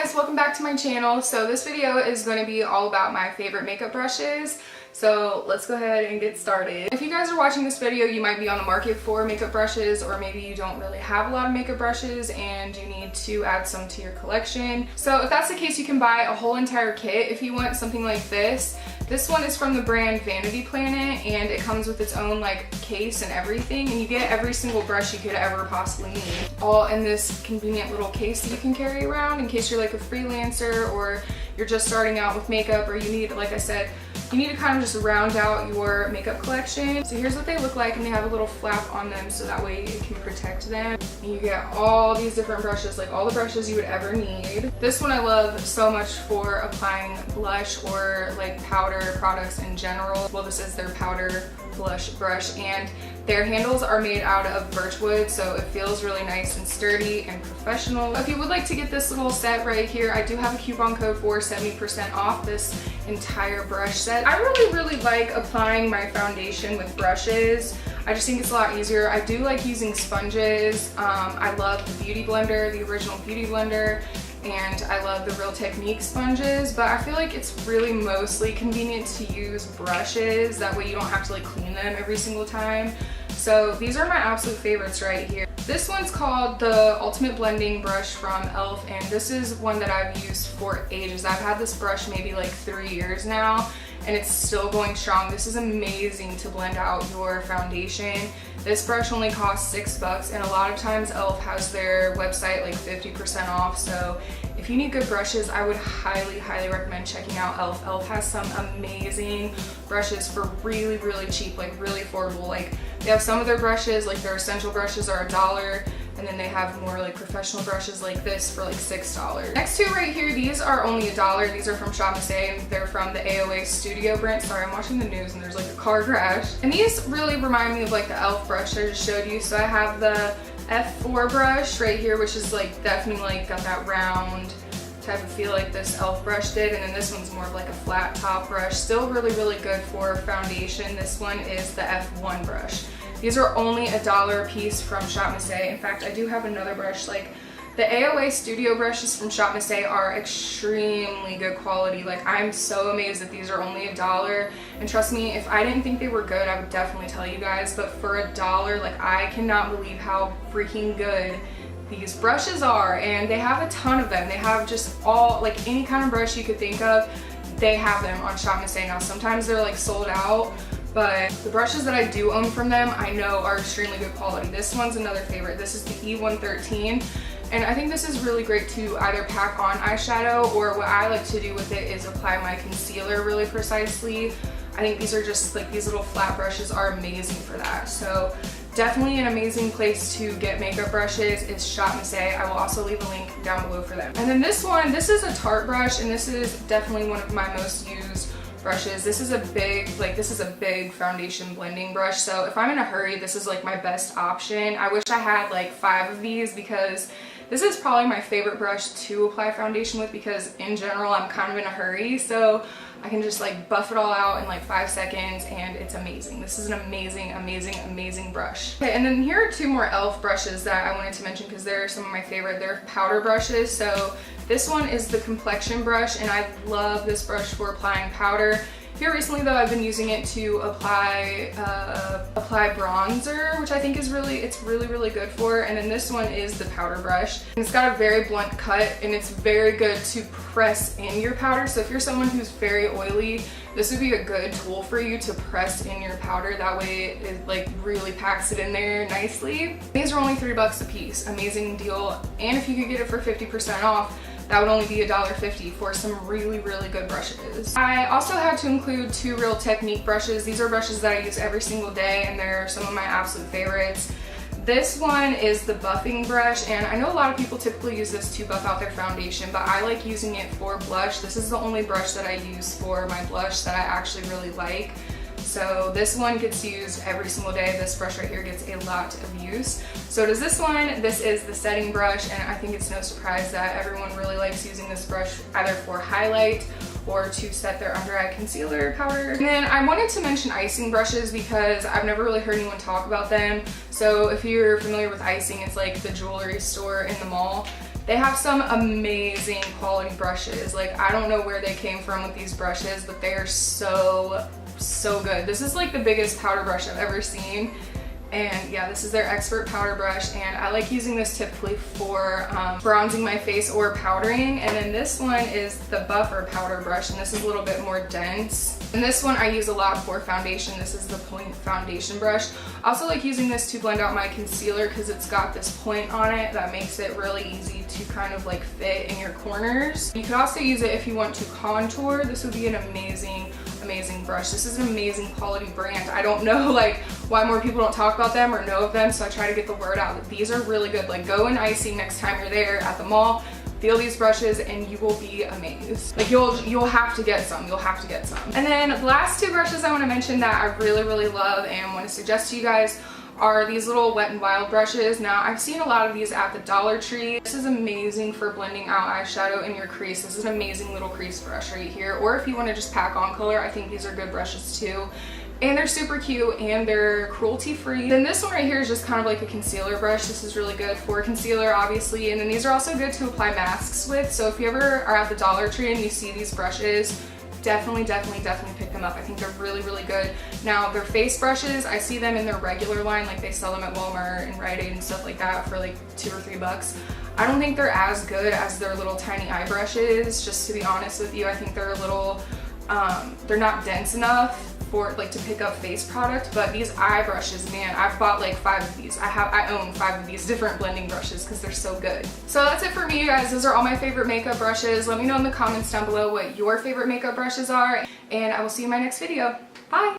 guys, welcome back to my channel. So this video is going to be all about my favorite makeup brushes. So let's go ahead and get started. If you guys are watching this video, you might be on the market for makeup brushes, or maybe you don't really have a lot of makeup brushes and you need to add some to your collection. So if that's the case, you can buy a whole entire kit if you want something like this. This one is from the brand Vanity and it comes with its own like case and everything, and you get every single brush you could ever possibly need, all in this convenient little case that you can carry around in case you're like a freelancer or you're just starting out with makeup, or you need, like I said, you need to kind of just round out your makeup collection. So here's what they look like, and they have a little flap on them so that way it can protect them. And you get all these different brushes, like all the brushes you would ever need. This one I love so much for applying blush or like powder products in general. Well, this is their powder blush brush, and their handles are made out of birchwood, so it feels really nice and sturdy and professional. If you would like to get this little set right here, I do have a coupon code for 70% off this entire brush set. I really like applying my foundation with brushes. I just think it's a lot easier. I do like using sponges. I love the Beauty Blender, the original Beauty Blender, and I love the Real Technique sponges, but I feel like it's really mostly convenient to use brushes. That way you don't have to like clean them every single time. So these are my absolute favorites right here. This one's called the Ultimate Blending Brush from e.l.f. and this is one that I've used for ages. I've had this brush maybe like 3 years now, and it's still going strong. This is amazing to blend out your foundation. This brush only costs $6, and a lot of times e.l.f. has their website like 50% off. So if you need good brushes, I would highly recommend checking out e.l.f. e.l.f. has some amazing brushes for really cheap, like really affordable. Like they have some of their brushes, like their essential brushes are $1, and then they have more like professional brushes like this for like $6. Next two right here, these are only $1. These are from Shop Miss A, and they're from the AOA Studio brand. Sorry, I'm watching the news and there's like a car crash. And these really remind me of like the e.l.f. brush I just showed you. So I have the F4 brush right here, which is like definitely like got that round type of feel like this e.l.f. brush did, and then this one's more of like a flat top brush. Still really good for foundation. This one is the F1 brush. These are only $1 a piece from Shop Miss A. In fact, I do have another brush. Like the AOA Studio brushes from Shop Miss A are extremely good quality. Like I'm so amazed that these are only $1. And trust me, if I didn't think they were good, I would definitely tell you guys. But for $1, like I cannot believe how freaking good these brushes are. And they have a ton of them. They have just all, like any kind of brush you could think of, they have them on Shop Miss A. Now sometimes they're like sold out, but the brushes that I do own from them I know are extremely good quality. This one's another favorite. This is the E113, and I think this is really great to either pack on eyeshadow, or what I like to do with it is apply my concealer really precisely. I think these are just like, these little flat brushes are amazing for that. So definitely an amazing place to get makeup brushes is Shop Miss A. I will also leave a link down below for them. And then this one, this is a Tarte brush, and this is definitely one of my most used brushes. This is a big foundation blending brush. So if I'm in a hurry, this is like my best option. I wish I had like 5 of these, because this is probably my favorite brush to apply foundation with, because in general I'm kind of in a hurry, so I can just like buff it all out in like 5 seconds, and it's amazing. This is an amazing brush. Okay, and then here are 2 more e.l.f. brushes that I wanted to mention because they're some of my favorite. They're powder brushes. So this one is the Complexion Brush, and I love this brush for applying powder. Here recently though, I've been using it to apply bronzer, which I think is really good for. And then this one is the powder brush, and it's got a very blunt cut, and it's very good to press in your powder. So if you're someone who's very oily, this would be a good tool for you to press in your powder. That way it like really packs it in there nicely. These are only $3 a piece. Amazing deal. And if you could get it for 50% off, that would only be $1.50 for some really good brushes. I also had to include 2 Real Technique brushes. These are brushes that I use every single day, and they're some of my absolute favorites. This one is the buffing brush, and I know a lot of people typically use this to buff out their foundation, but I like using it for blush. This is the only brush that I use for my blush that I actually really like. So this one gets used every single day. This brush right here gets a lot of use. So does this one. This is the setting brush, and I think it's no surprise that everyone really likes using this brush either for highlight or to set their under eye concealer powder. And then I wanted to mention Icing brushes because I've never really heard anyone talk about them. So if you're familiar with Icing, it's like the jewelry store in the mall. They have some amazing quality brushes. Like, I don't know where they came from with these brushes, but they are so good. This is like the biggest powder brush I've ever seen. And yeah, this is their Expert powder brush, and I like using this typically for bronzing my face or powdering. And then this one is the Buffer powder brush, and this is a little bit more dense. And this one I use a lot for foundation. This is the Point foundation brush. I also like using this to blend out my concealer because it's got this point on it that makes it really easy to kind of like fit in your corners. You could also use it if you want to contour. This would be an amazing brush. This is an amazing quality brand. I don't know like why more people don't talk about them or know of them, so I try to get the word out that these are really good. Like, go in Icing next time you're there at the mall, feel these brushes, and you will be amazed. Like, you'll have to get some. You'll have to get some. And then the last two brushes I want to mention that I really love and want to suggest to you guys are these little Wet n Wild brushes. Now, I've seen a lot of these at the Dollar Tree. This is amazing for blending out eyeshadow in your crease. This is an amazing little crease brush right here. Or if you want to just pack on color, I think these are good brushes too. And they're super cute and they're cruelty free. Then this one right here is just kind of like a concealer brush. This is really good for concealer, obviously. And then these are also good to apply masks with. So if you ever are at the Dollar Tree and you see these brushes, definitely pick them up. I think they're really good. Now, their face brushes, I see them in their regular line, like they sell them at Walmart and Rite Aid and stuff like that for like $2 or $3. I don't think they're as good as their little tiny eye brushes, just to be honest with you. I think they're a little, they're not dense enough for like to pick up face product. But these eye brushes, man, I've bought like 5 of these. I own 5 of these different blending brushes because they're so good. So that's it for me, you guys. Those are all my favorite makeup brushes. Let me know in the comments down below what your favorite makeup brushes are, and I will see you in my next video. Bye.